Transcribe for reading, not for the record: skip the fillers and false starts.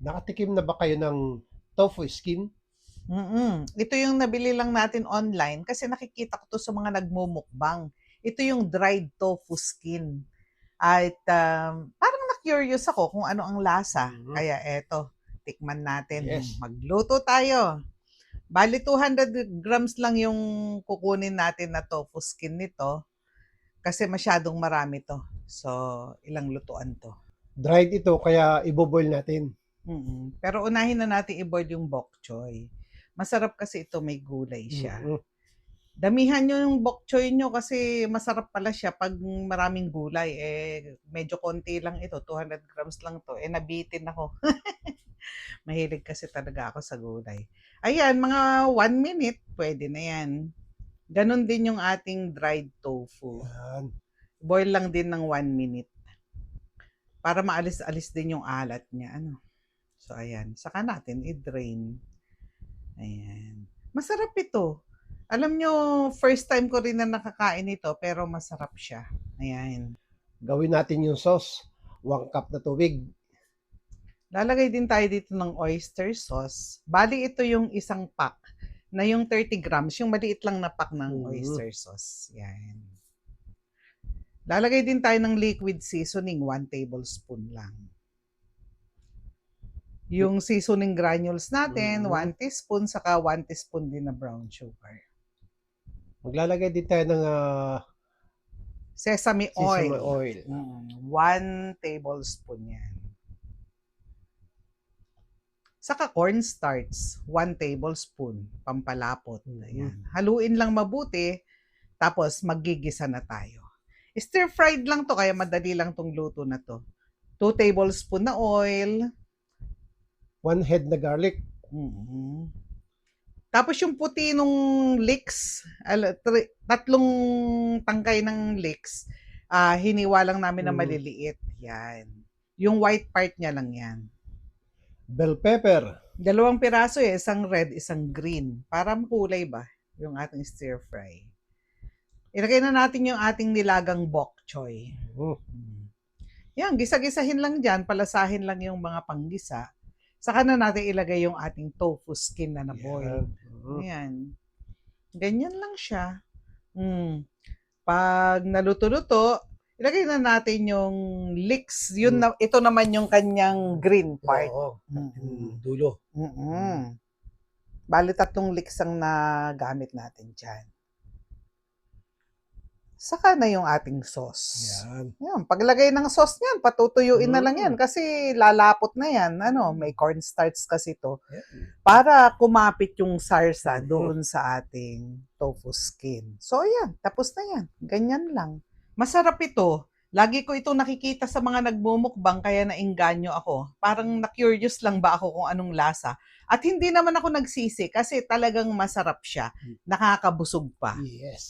Nakatikim na ba kayo ng tofu skin? Ito yung nabili lang natin online kasi nakikita ko 'to sa mga nagmumukbang. Ito yung dried tofu skin at, parang na-curious ako kung ano ang lasa. Mhm. Kaya eto, tikman natin. Yes. Magluto tayo. Bale 200 grams lang yung kukunin natin na tofu skin nito kasi masyadong marami 'to. So, ilang lutuan 'to. Dried ito kaya ibo-boil natin. Pero unahin na natin i-boil yung bok choy. Masarap kasi ito, may gulay siya. Mhm. Damihan niyo yung bok choy niyo kasi masarap pala siya 'pag maraming gulay, medyo konti lang ito, 200 grams lang 'to, nabitin ako. Mahilig kasi talaga ako sa gulay. Ayan, mga 1 minute puwede na 'yan. Gano'n din yung ating dried tofu. Yan. Boil lang din ng 1 minute para maalis-alis din yung alat niya ano. So ayan, saka natin i-drain. Ayan. Masarap ito. Alam nyo, first time ko rin na nakakain ito, pero masarap siya. Ayan. Gawin natin yung sauce. 1 cup na tubig. Lalagay din tayo dito ng oyster sauce. Bali, ito yung isang pack na yung 30 grams, yung maliit lang na pack ng oyster sauce. Yan. Lalagay din tayo ng liquid seasoning, 1 tablespoon lang. Yung seasoning granules natin, 1 teaspoon, saka 1 teaspoon din na brown sugar. Maglalagay din tayo ng Sesame sesame oil. oil. 1 tablespoon yan. Saka cornstarch, 1 tablespoon, pampalapot. Ayan. Haluin lang mabuti, tapos maggigisa na tayo. Stir-fried lang to, kaya madali lang tong luto na to. 2 tablespoon na oil. 1 head na garlic. Tapos yung puti nung leeks, 3 tangkay ng leeks, hiniwa lang namin na maliliit. Yan. Yung white part niya lang yan. Bell pepper. 2 piraso isang red, isang green. Para makulay ba yung ating stir fry. Ilagay na natin yung ating nilagang bok choy. Yan, gisa-gisahin lang dyan, palasahin lang yung mga panggisa. Saka na natin ilagay yung ating tofu skin na na-boil. Ayan. Ganyan lang siya. Pag naluto-luto, ilagay na natin yung leeks. Ito naman yung kanyang green part. Oo. Dulo. Bali 3 leeks ang nagamit natin dyan. Saka na yung ating sauce. Yan. Paglagay ng sauce niyan, patutuyuin na lang yan kasi lalapot na yan. May cornstarch kasi to. Para kumapit yung sarsa doon sa ating tofu skin. So, yan. Tapos na yan. Ganyan lang. Masarap ito. Lagi ko ito nakikita sa mga nagmumukbang kaya naengganyo ako. Parang na-curious lang ba ako kung anong lasa. At hindi naman ako nagsisi kasi talagang masarap siya. Nakakabusog pa. Yes.